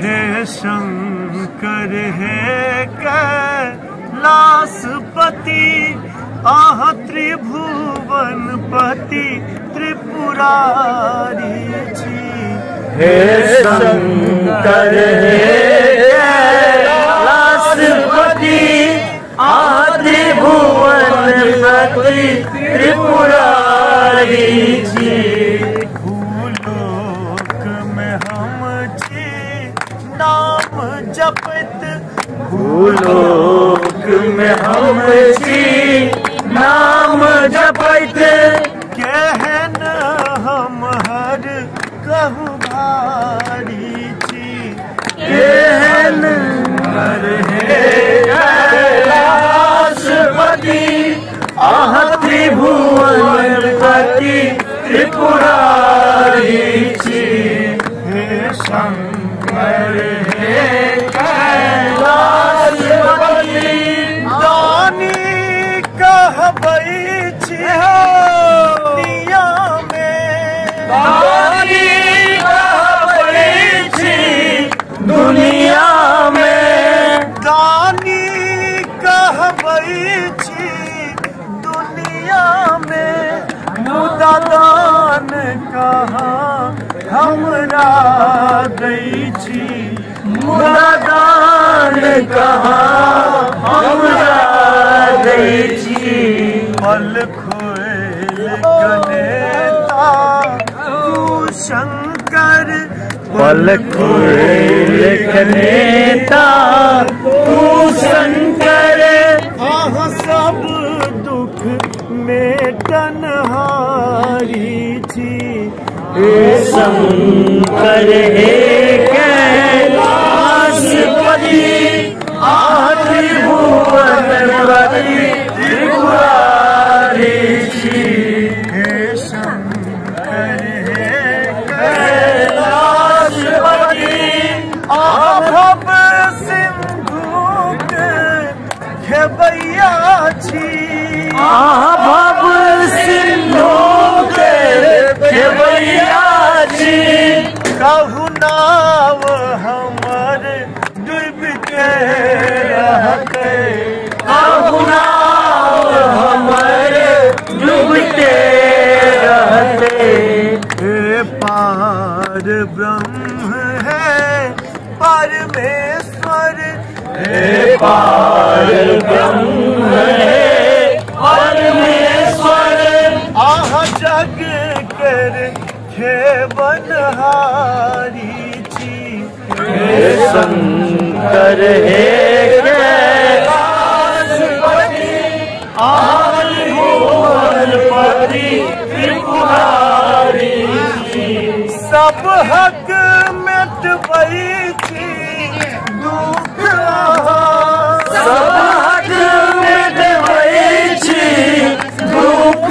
हे शंकर हे कैलासपति आह त्रिभुवनपति त्रिपुरारी जी। हे शंकर हे कैलासपति आह त्रिभुवनपति त्रिपुरारी जी। भूलोक में हम जी नाम जपत, भूलोक में हम जी नाम जपत, कहन हम हर कहु भारी जी। कहन हर हे कैलासपति आह त्रिभुवनपति त्रिपुरारी जी। हे शंकर हे कैलासपति दानी कहबै छी दुनिया में, दानी कहबै छी दुनिया में, दानी कहबै छी दुनिया में। मुदा दान कहाँ हमरा दै छी, मुदा दान कहाँ हमरा दै छी। पल खोल कनेता तू शंकर, पल खोल कनेता तू शंकर, आह सब दुख मेटनहारी जी। हे शंकर हे कैलासपति आह त्रिभुवनपति त्रिपुरारी जी। हे शंकर हे कैलासपति आह भव सिंधु के खेबैया छी, आह भव सिंधु के खेबैया छी। कहु नाव हमर डूब के रहते, कहु नाव हमर डूबते रहते। हे पार ब्रह्म है परमेश्वर, हे पार ब्रह्म है परमेश्वर, आह जग कर खेबनहारी जी। हे शंकर हे कैलासपति आह त्रिभुवनपति त्रिपुरारी जी। सब हक मिटबै छी दुख, सब हक मिटबै छी दुख,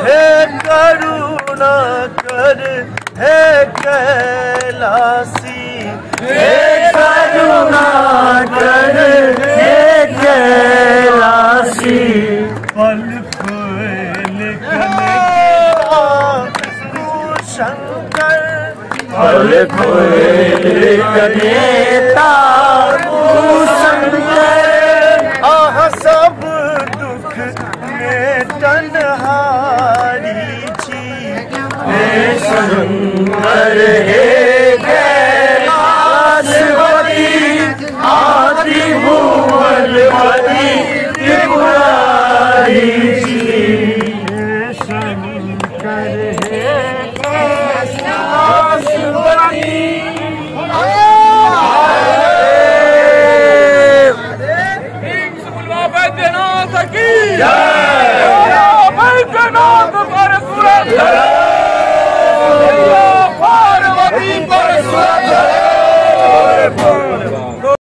हे करुणा कर हे कैलासी, हे करुणा कर हे कैलासी। पल खोल कनेता तू शंकर, पल खोल कनेता तू शंकर,